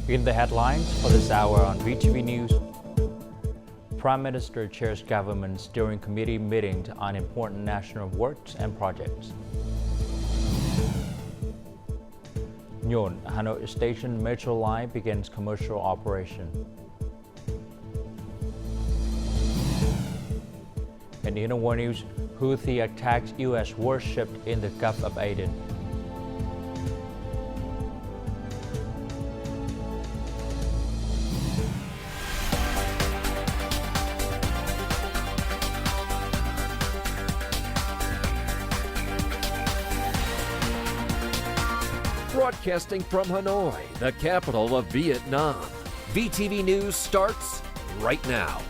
In the headlines for this hour on VTV News, Prime Minister chairs government steering committee meeting on important national works and projects. NHON-HANOI station metro line begins commercial operation. And in world news, Houthi attacks U.S. warship in the Gulf of Aden. Broadcasting from Hanoi, the capital of Vietnam. VTV News starts right now.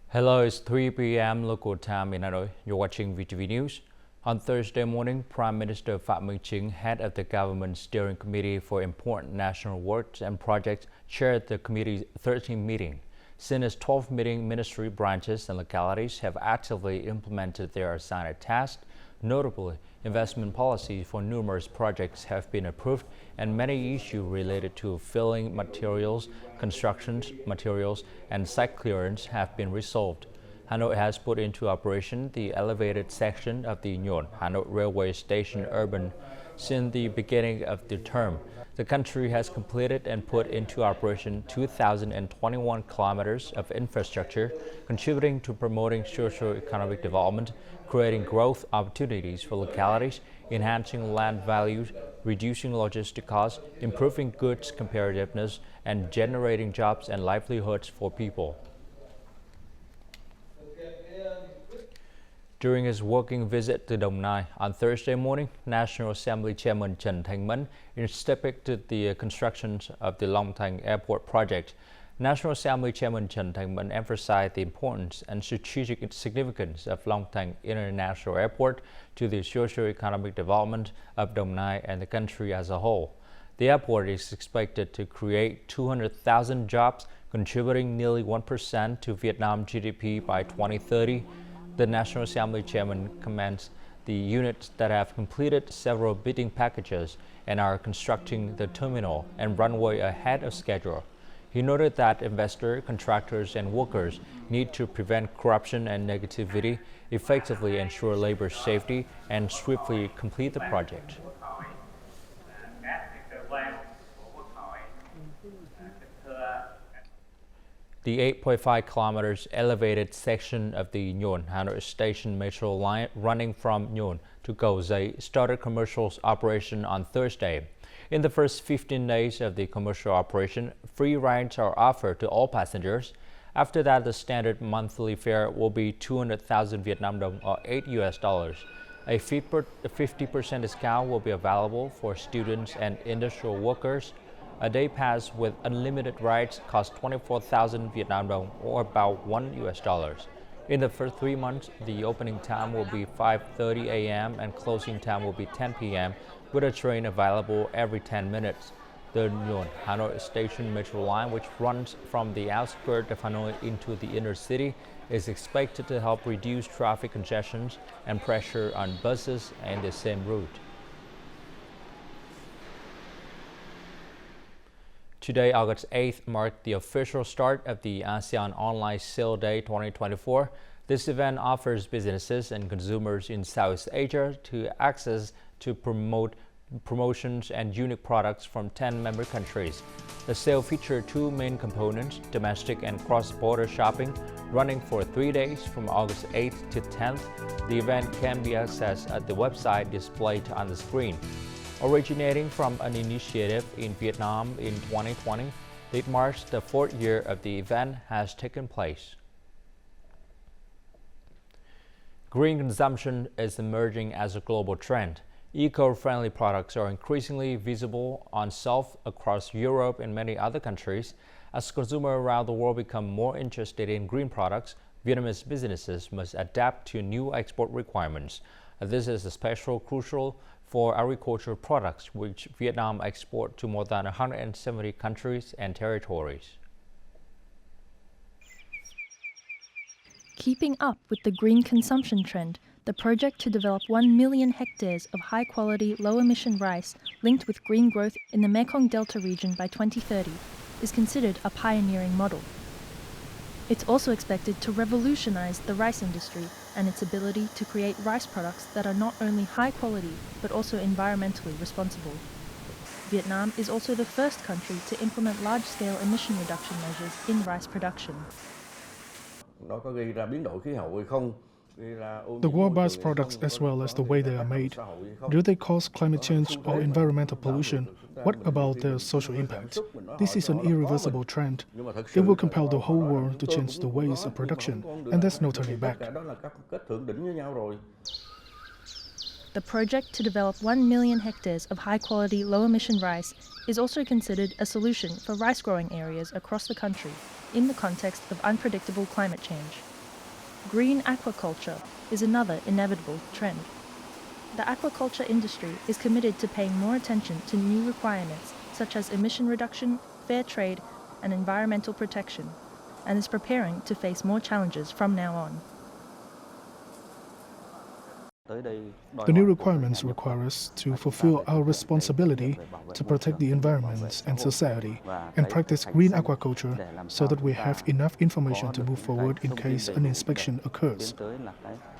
Hello, it's 3 p.m. local time in Hanoi. You're watching VTV News. On Thursday morning, Prime Minister Phie Minh, head of the government steering committee for important national works and projects, chaired the committee's 13th meeting. Since its 12th meeting, ministry branches and localities have actively implemented their assigned tasks. Notably, investment policies for numerous projects have been approved and many issues related to filling materials, construction materials, and site clearance have been resolved. Hanoi has put into operation the elevated section of the NHON-HANOI railway station urban since the beginning of the term. The country has completed and put into operation 2,021 kilometers of infrastructure, contributing to promoting socio-economic development, creating growth opportunities for localities, enhancing land values, reducing logistic costs, improving goods competitiveness, and generating jobs and livelihoods for people. During his working visit to Đồng Nai on Thursday morning, National Assembly Chairman Trần Thanh Mẫn inspected the construction of the Long Thanh Airport project. National Assembly Chairman Trần Thanh Mẫn emphasized the importance and strategic significance of Long Thanh International Airport to the socio-economic development of Đồng Nai and the country as a whole. The airport is expected to create 200,000 jobs, contributing nearly 1% to Vietnam GDP by 2030. The National Assembly Chairman commends the units that have completed several bidding packages and are constructing the terminal and runway ahead of schedule. He noted that investors, contractors, and workers need to prevent corruption and negativity, effectively ensure labor safety, and swiftly complete the project. The 8.5 kilometers elevated section of the NHON-HANOI station metro line running from NHON to Cầu Giấy started commercial operation on Thursday. In the first 15 days of the commercial operation, free rides are offered to all passengers. After that, the standard monthly fare will be 200,000 Vietnam dong or $8. A 50% discount will be available for students and industrial workers. A day pass with unlimited rides costs 24,000 Vietnam dong or about $1. In the first 3 months, the opening time will be 5:30 a.m. and closing time will be 10 p.m. with a train available every 10 minutes. The NHON-HANOI station metro line, which runs from the outskirts of Hanoi into the inner city, is expected to help reduce traffic congestions and pressure on buses in the same route. Today, August 8th, marked the official start of the ASEAN Online Sale Day 2024. This event offers businesses and consumers in Southeast Asia to access to promotions and unique products from 10 member countries. The sale featured two main components, domestic and cross-border shopping, running for 3 days from August 8th to 10th. The event can be accessed at the website displayed on the screen. Originating from an initiative in Vietnam in 2020, it marks the 4th year of the event has taken place. Green consumption is emerging as a global trend. Eco-friendly products are increasingly visible on shelves across Europe and many other countries. As consumers around the world become more interested in green products, Vietnamese businesses must adapt to new export requirements. This is especially crucial for agricultural products, which Vietnam exports to more than 170 countries and territories. Keeping up with the green consumption trend, The project to develop 1 million hectares of high-quality, low-emission rice linked with green growth in the Mekong Delta region by 2030 is considered a pioneering model. It's also expected to revolutionize the rice industry and its ability to create rice products that are not only high quality but also environmentally responsible. Vietnam is also the first country to implement large-scale emission reduction measures in rice production. The war byproducts as well as the way they are made. Do they cause climate change or environmental pollution? What about their social impact? This is an irreversible trend. It will compel the whole world to change the ways of production, and there's no turning back. The project to develop 1 million hectares of high-quality, low-emission rice is also considered a solution for rice-growing areas across the country in the context of unpredictable climate change. Green aquaculture is another inevitable trend. The aquaculture industry is committed to paying more attention to new requirements such as emission reduction, fair trade, and environmental protection, and is preparing to face more challenges from now on. The new requirements require us to fulfill our responsibility to protect the environment and society and practice green aquaculture so that we have enough information to move forward in case an inspection occurs.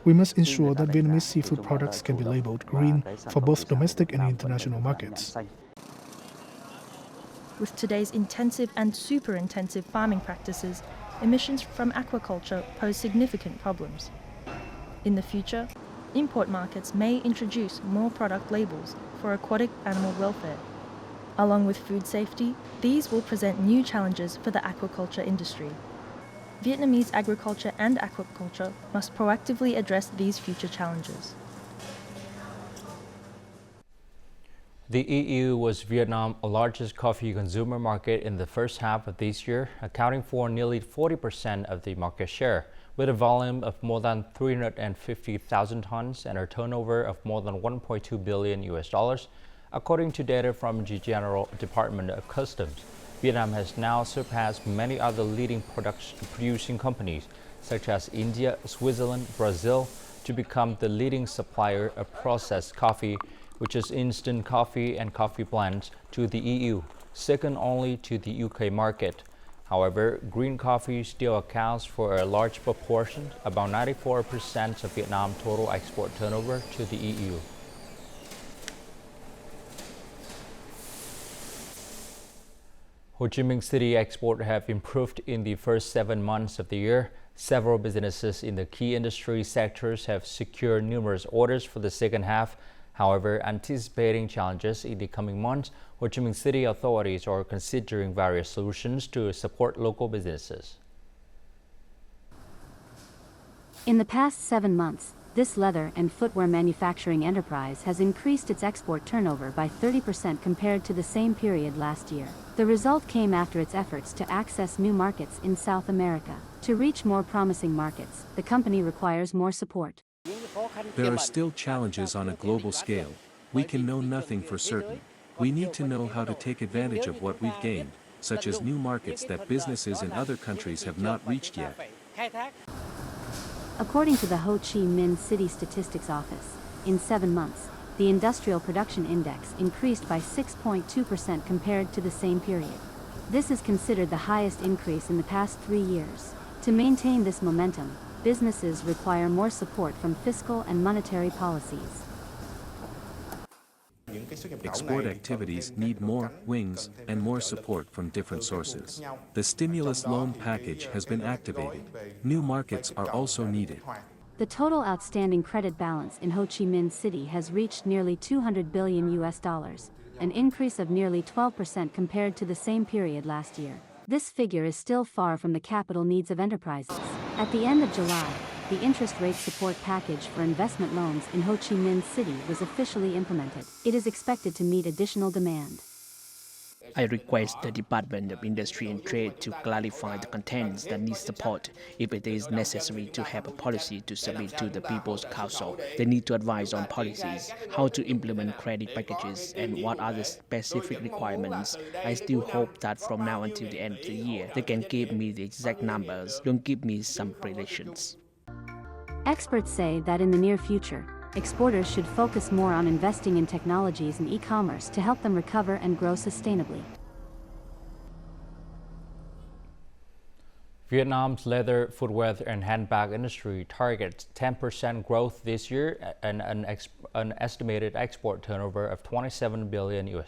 We must ensure that Vietnamese seafood products can be labeled green for both domestic and international markets. With today's intensive and super-intensive farming practices, emissions from aquaculture pose significant problems. In the future, import markets may introduce more product labels for aquatic animal welfare. Along with food safety, these will present new challenges for the aquaculture industry. Vietnamese agriculture and aquaculture must proactively address these future challenges. The EU was Vietnam's largest coffee consumer market in the first half of this year, accounting for nearly 40% of the market share, with a volume of more than 350,000 tons and a turnover of more than 1.2 billion US dollars. According to data from the General Department of Customs, Vietnam has now surpassed many other leading producing companies such as India, Switzerland, Brazil, to become the leading supplier of processed coffee, which is instant coffee and coffee blends, to the EU, second only to the UK market. However, green coffee still accounts for a large proportion, about 94% of Vietnam's total export turnover to the EU. Hoi Min City Export have improved in the first 7 months of the year. Several businesses in the key industry sectors have secured numerous orders for the second half. However, anticipating challenges in the coming months, Ho Chi Minh City authorities are considering various solutions to support local businesses. In the past 7 months, this leather and footwear manufacturing enterprise has increased its export turnover by 30% compared to the same period last year. The result came after its efforts to access new markets in South America. To reach more promising markets, the company requires more support. There are still challenges on a global scale. We can know nothing for certain. We need to know how to take advantage of what we've gained, such as new markets that businesses in other countries have not reached yet. According to the Ho Chi Minh City Statistics Office, in 7 months, the industrial production index increased by 6.2% compared to the same period. This is considered the highest increase in the past 3 years. To maintain this momentum, businesses require more support from fiscal and monetary policies. Export activities need more wings and more support from different sources. The stimulus loan package has been activated. New markets are also needed. The total outstanding credit balance in Ho Chi Minh City has reached nearly 200 billion US dollars, an increase of nearly 12% compared to the same period last year. This figure is still far from the capital needs of enterprises. At the end of July, the interest rate support package for investment loans in Ho Chi Minh City was officially implemented. It is expected to meet additional demand. I request the Department of Industry and Trade to clarify the contents that need support. If it is necessary to have a policy to submit to the People's Council, they need to advise on policies, how to implement credit packages, and what are the specific requirements. I still hope that from now until the end of the year, they can give me the exact numbers, don't give me some predictions. Experts say that in the near future, exporters should focus more on investing in technologies and e-commerce to help them recover and grow sustainably. Vietnam's leather, footwear, and handbag industry targets 10% growth this year and an estimated export turnover of $27 billion.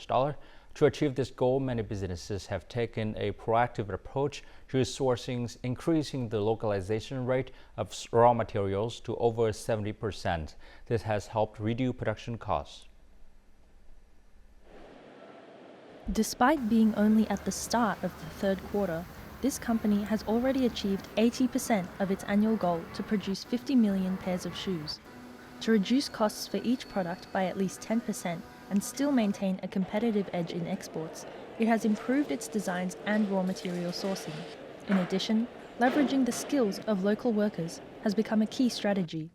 To achieve this goal, many businesses have taken a proactive approach to sourcing, increasing the localization rate of raw materials to over 70%. This has helped reduce production costs. Despite being only at the start of the third quarter, this company has already achieved 80% of its annual goal to produce 50 million pairs of shoes. To reduce costs for each product by at least 10% and still maintain a competitive edge in exports, it has improved its designs and raw material sourcing. In addition, leveraging the skills of local workers has become a key strategy.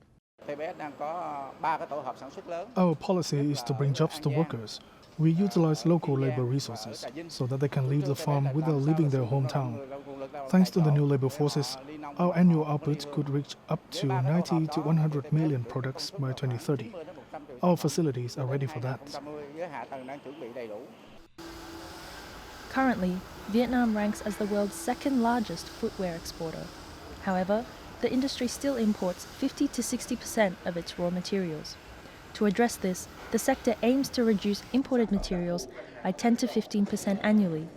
Our policy is to bring jobs to workers. We utilize local labor resources so that they can leave the farm without leaving their hometown. Thanks to the new labor forces, our annual output could reach up to 90 to 100 million products by 2030. Our facilities are ready for that. Currently, Vietnam ranks as the world's second largest footwear exporter. However, the industry still imports 50 to 60% of its raw materials. To address this, the sector aims to reduce imported materials by 10 to 15% annually.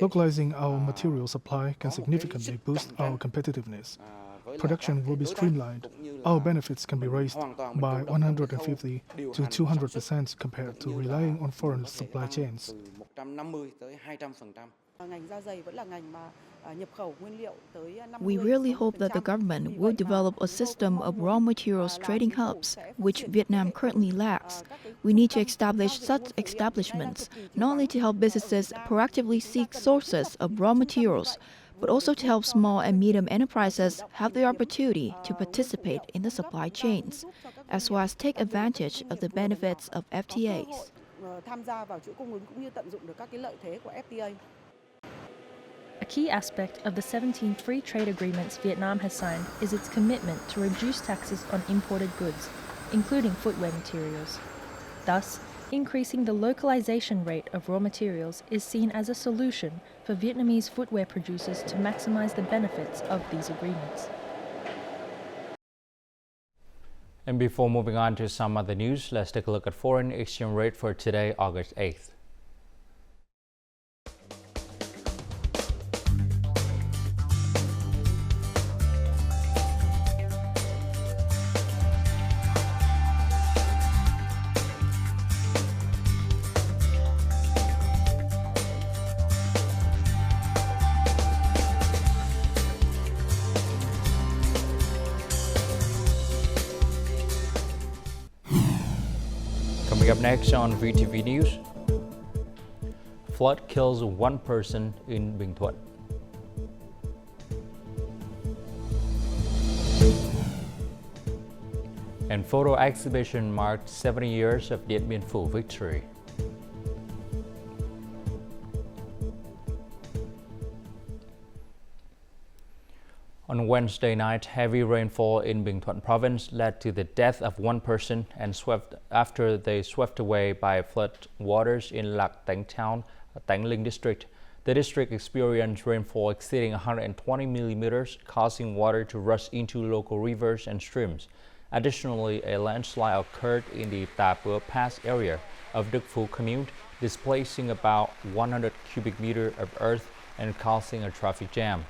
Localizing our material supply can significantly boost our competitiveness. Production will be streamlined. Our benefits can be raised by 150 to 200% compared to relying on foreign supply chains. We really hope that the government will develop a system of raw materials trading hubs, which Vietnam currently lacks. We need to establish such establishments, not only to help businesses proactively seek sources of raw materials, but also to help small and medium enterprises have the opportunity to participate in the supply chains, as well as take advantage of the benefits of FTAs. A key aspect of the 17 free trade agreements Vietnam has signed is its commitment to reduce taxes on imported goods, including footwear materials. Thus, increasing the localization rate of raw materials is seen as a solution for Vietnamese footwear producers to maximize the benefits of these agreements. And before moving on to some other news, let's take a look at foreign exchange rate for today, August 8th. Coming up next on VTV News, flood kills one person in Bình Thuận. And photo exhibition marked 70 years of Điện Biên Phủ victory. On Wednesday night, heavy rainfall in Bình Thuận province led to the death of one person and after they swept away by flood waters in Lac Tánh town, Tánh Linh district. The district experienced rainfall exceeding 120 millimeters, causing water to rush into local rivers and streams. Additionally, a landslide occurred in the Tà Pưa Pass area of Đức Phú commune, displacing about 100 cubic meters of earth and causing a traffic jam.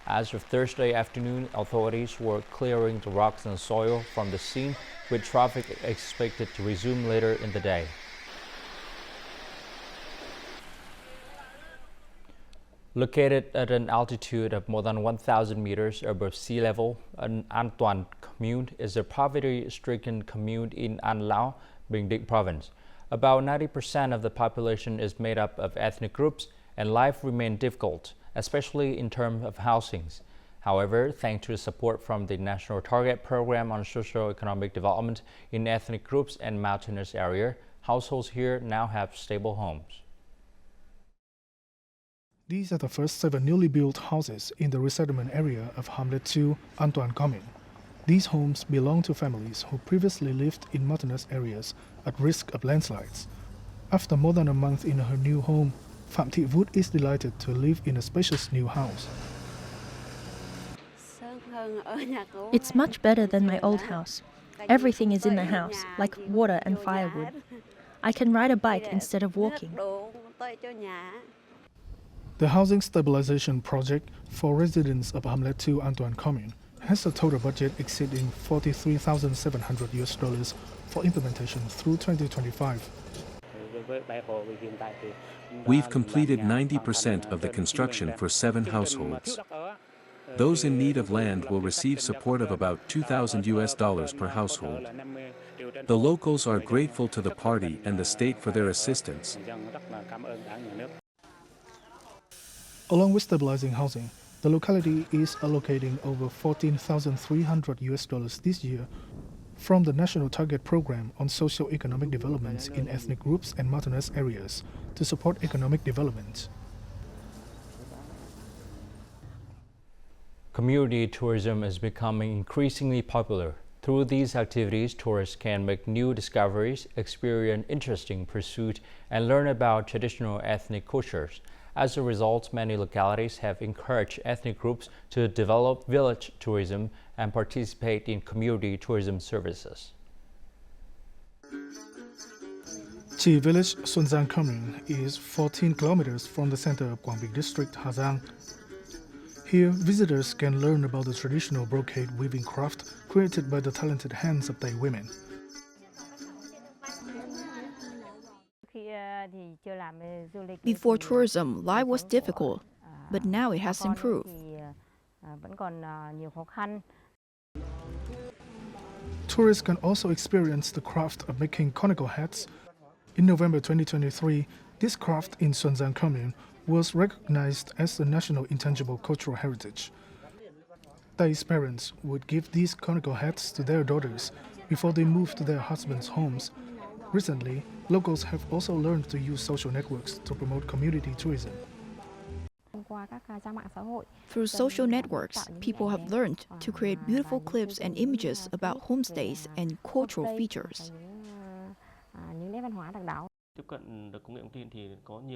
As of Thursday afternoon, authorities were clearing the rocks and soil from the scene, with traffic expected to resume later in the day. Located at an altitude of more than 1,000 meters above sea level, An Toàn commune is a poverty-stricken commune in An Lao, Bình Định province. About 90% of the population is made up of ethnic groups, and life remains difficult, especially in terms of housings. However, thanks to support from the National Target Program on Socio-Economic Development in ethnic groups and mountainous area, households here now have stable homes. These are the first 7 newly built houses in the resettlement area of Hamlet 2, An Commune. These homes belong to families who previously lived in mountainous areas at risk of landslides. After more than a month in her new home, Phạm Thị Vút is delighted to live in a spacious new house. It's much better than my old house. Everything is in the house, like water and firewood. I can ride a bike instead of walking. The housing stabilization project for residents of Hamlet 2 An Commune has a total budget exceeding $43,700 for implementation through 2025. We've completed 90% of the construction for 7 households. Those in need of land will receive support of about $2,000 per household. The locals are grateful to the party and the state for their assistance. Along with stabilizing housing, the locality is allocating over $14,300 this year from the National Target Program on Socio-Economic Development in Ethnic Groups and Mountainous Areas to support economic development. Community tourism is becoming increasingly popular. Through these activities, tourists can make new discoveries, experience interesting pursuits, and learn about traditional ethnic cultures. As a result, many localities have encouraged ethnic groups to develop village tourism and participate in community tourism services. Chi village, Xuân Giang Commune, is 14 kilometers from the center of Quảng Bình District, Hà Giang. Here, visitors can learn about the traditional brocade weaving craft created by the talented hands of Thai women. Before tourism, life was difficult, but now it has improved. Tourists can also experience the craft of making conical hats. In November 2023, this craft in Xuân Giang Commune was recognized as the National Intangible Cultural Heritage. Thai's parents would give these conical hats to their daughters before they moved to their husbands' homes. Recently, locals have also learned to use social networks to promote community tourism. Through social networks, people have learned to create beautiful clips and images about homestays and cultural features.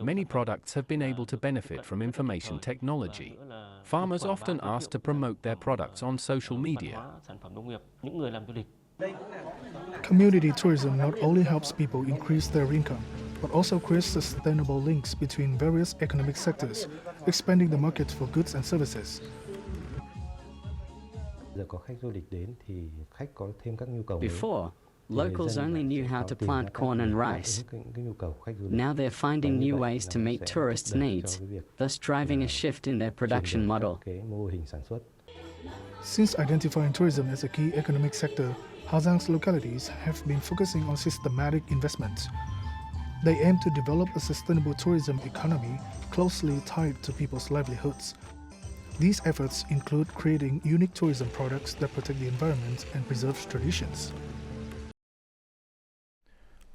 Many products have been able to benefit from information technology. Farmers often ask to promote their products on social media. Community tourism not only helps people increase their income, but also creates sustainable links between various economic sectors, expanding the market for goods and services. Before, locals only knew how to plant corn and rice. Now they're finding new ways to meet tourists' needs, thus driving a shift in their production model. Since identifying tourism as a key economic sector, Hà Giang's localities have been focusing on systematic investment. They aim to develop a sustainable tourism economy closely tied to people's livelihoods. These efforts include creating unique tourism products that protect the environment and preserve traditions.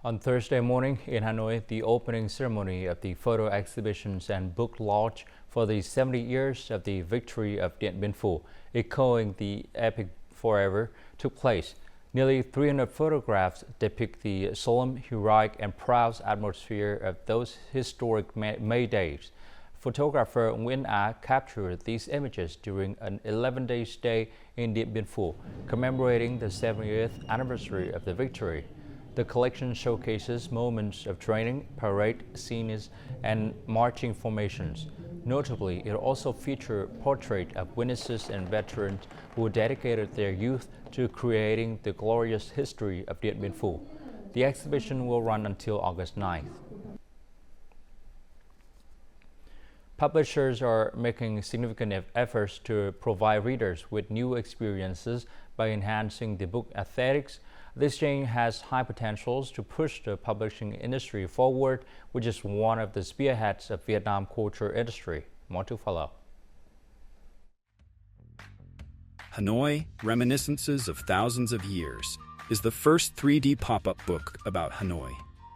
On Thursday morning in Hanoi, the opening ceremony of the photo exhibitions and book launch for the 70 years of the victory of Điện Biên Phủ, echoing the epic forever, took place. Nearly 300 photographs depict the solemn, heroic, and proud atmosphere of those historic May days. Photographer Nguyễn Á captured these images during an 11-day stay in Điện Biên Phủ, commemorating the 70th anniversary of the victory. The collection showcases moments of training, parade scenes, and marching formations. Notably, it also featured portraits of witnesses and veterans who dedicated their youth to creating the glorious history of Điện Biên Phủ. The exhibition will run until August 9th. Publishers are making significant efforts to provide readers with new experiences by enhancing the book aesthetics. This change has high potentials to push the publishing industry forward, which is one of the spearheads of Vietnam culture industry. More to follow. Hanoi, Reminiscences of Thousands of Years, is the first 3D pop-up book about Hanoi.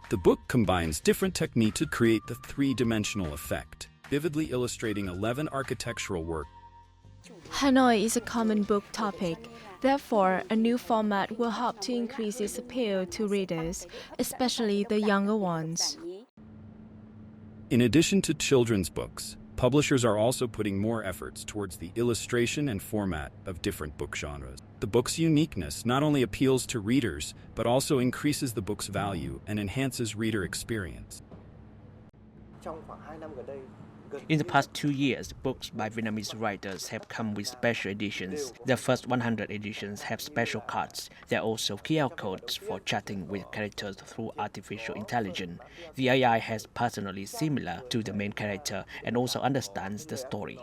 The book combines different techniques to create the three-dimensional effect. vividly illustrating 11 architectural works. Hanoi is a common book topic. Therefore, a new format will help to increase its appeal to readers, especially the younger ones. In addition to children's books, publishers are also putting more efforts towards the illustration and format of different book genres. The book's uniqueness not only appeals to readers, but also increases the book's value and enhances reader experience. In the past 2 years, books by Vietnamese writers have come with special editions. The first 100 editions have special cards. There are also QR codes for chatting with characters through artificial intelligence. The AI has personality similar to the main character and also understands the story.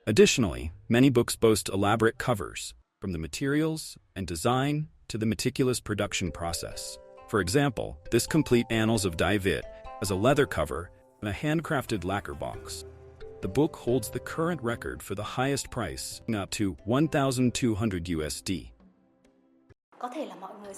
Additionally, many books boast elaborate covers, from the materials and design to the meticulous production process. For example, this complete Annals of Dai Viet has a leather cover and a handcrafted lacquer box. The book holds the current record for the highest price, up to $1,200 USD.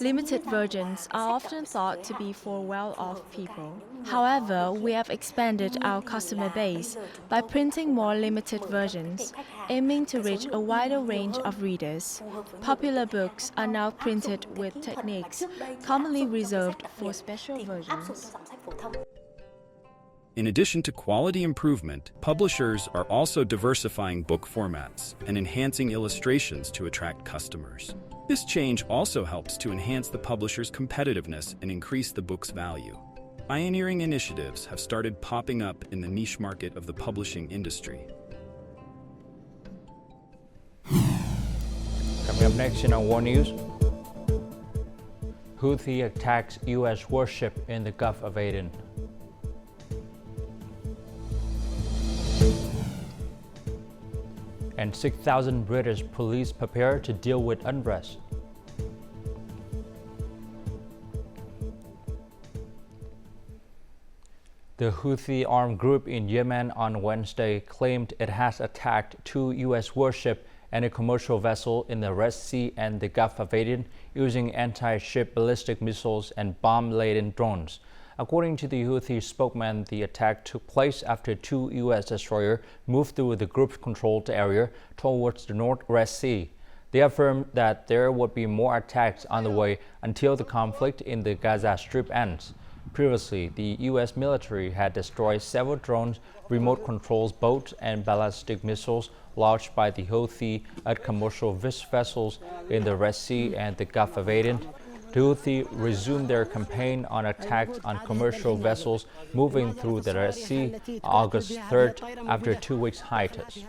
Limited versions are often thought to be for well-off people. However, we have expanded our customer base by printing more limited versions, aiming to reach a wider range of readers. Popular books are now printed with techniques commonly reserved for special versions. In addition to quality improvement, publishers are also diversifying book formats and enhancing illustrations to attract customers. This change also helps to enhance the publisher's competitiveness and increase the book's value. Pioneering initiatives have started popping up in the niche market of the publishing industry. Coming up next in our World News, Houthi attacks U.S. warship in the Gulf of Aden. And 6,000 British police prepare to deal with unrest. The Houthi armed group in Yemen on Wednesday claimed it has attacked 2 U.S. warships and a commercial vessel in the Red Sea and the Gulf of Aden using anti-ship ballistic missiles and bomb-laden drones. According to the Houthi spokesman, the attack took place after 2 U.S. destroyers moved through the group-controlled area towards the North Red Sea. They affirmed that there would be more attacks on the way until the conflict in the Gaza Strip ends. Previously, the U.S. military had destroyed several drones, remote controls boats, and ballistic missiles launched by the Houthi at commercial vessels in the Red Sea and the Gulf of Aden. The Houthi resumed their campaign on attacks on commercial vessels moving through the Red Sea August 3rd after 2 weeks hiatus.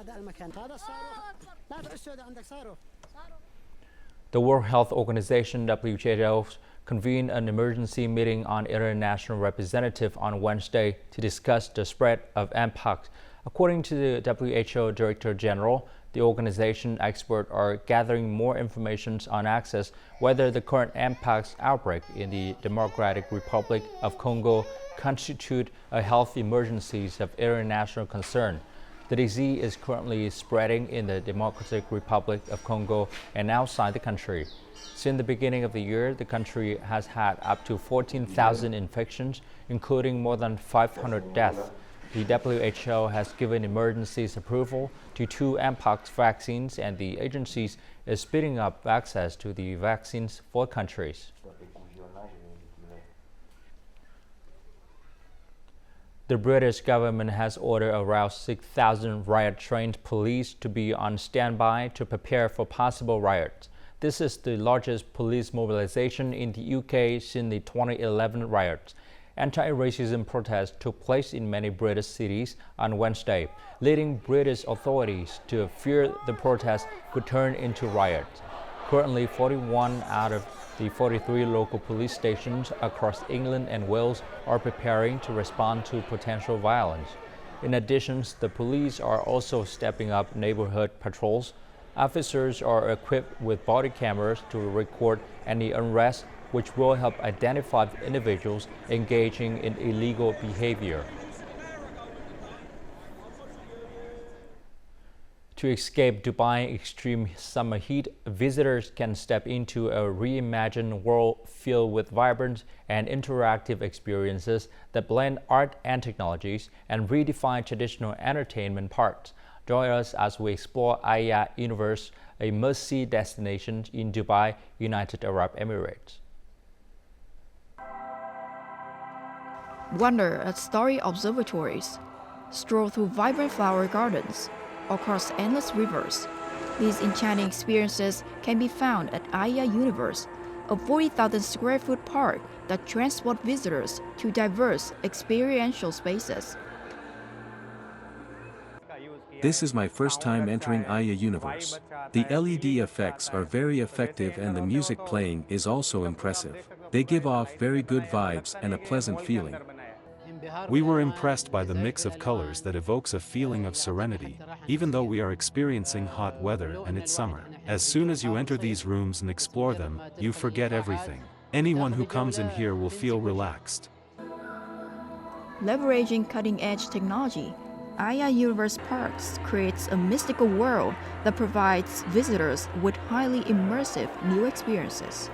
The World Health Organization WHO convened an emergency meeting on international representative on Wednesday to discuss the spread of mpox. According to the WHO Director General, the organization experts are gathering more information on access whether the current mpox outbreak in the Democratic Republic of Congo constitute a health emergency of international concern. The disease is currently spreading in the Democratic Republic of Congo and outside the country. Since the beginning of the year, the country has had up to 14,000 infections, including more than 500 deaths. The WHO has given emergency approval to 2 mpox vaccines, and the agency is speeding up access to the vaccines for countries. The British government has ordered around 6,000 riot-trained police to be on standby to prepare for possible riots. This is the largest police mobilization in the UK since the 2011 riots. Anti-racism protests took place in many British cities on Wednesday, leading British authorities to fear the protests could turn into riots. Currently, 41 out of the 43 local police stations across England and Wales are preparing to respond to potential violence. In addition, the police are also stepping up neighborhood patrols. Officers are equipped with body cameras to record any unrest, which will help identify individuals engaging in illegal behavior. To escape Dubai's extreme summer heat, visitors can step into a reimagined world filled with vibrant and interactive experiences that blend art and technologies and redefine traditional entertainment parks. Join us as we explore Aya Universe, a must-see destination in Dubai, United Arab Emirates. Wander at starry observatories, stroll through vibrant flower gardens, or cross endless rivers. These enchanting experiences can be found at Aya Universe, a 40,000 square foot park that transports visitors to diverse experiential spaces. This is my first time entering Aya Universe. The LED effects are very effective and the music playing is also impressive. They give off very good vibes and a pleasant feeling. We were impressed by the mix of colors that evokes a feeling of serenity, even though we are experiencing hot weather and it's summer. As soon as you enter these rooms and explore them, you forget everything. Anyone who comes in here will feel relaxed. Leveraging cutting-edge technology, Aya Universe Parks creates a mystical world that provides visitors with highly immersive new experiences.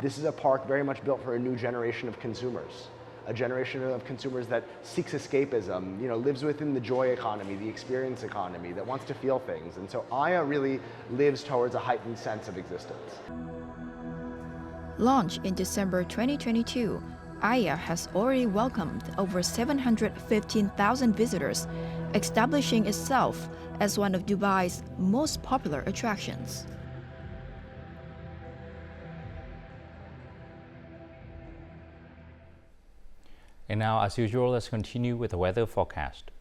This is a park very much built for a new generation of consumers. A generation of consumers that seeks escapism, lives within the joy economy, the experience economy, that wants to feel things. And so Aya really lives towards a heightened sense of existence. Launched in December 2022, Aya has already welcomed over 715,000 visitors, establishing itself as one of Dubai's most popular attractions. And now, as usual, let's continue with the weather forecast.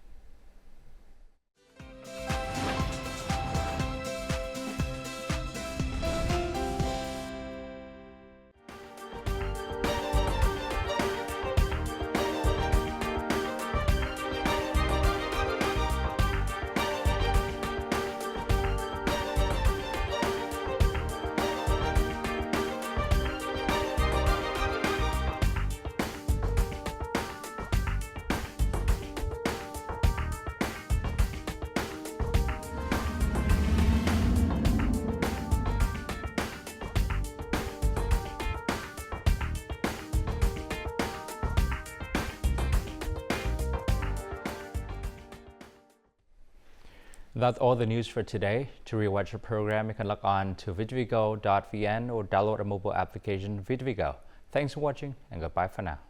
That's all the news for today. To rewatch the program, you can log on to VTVgo.vn or download a mobile application VTVgo. Thanks for watching and goodbye for now.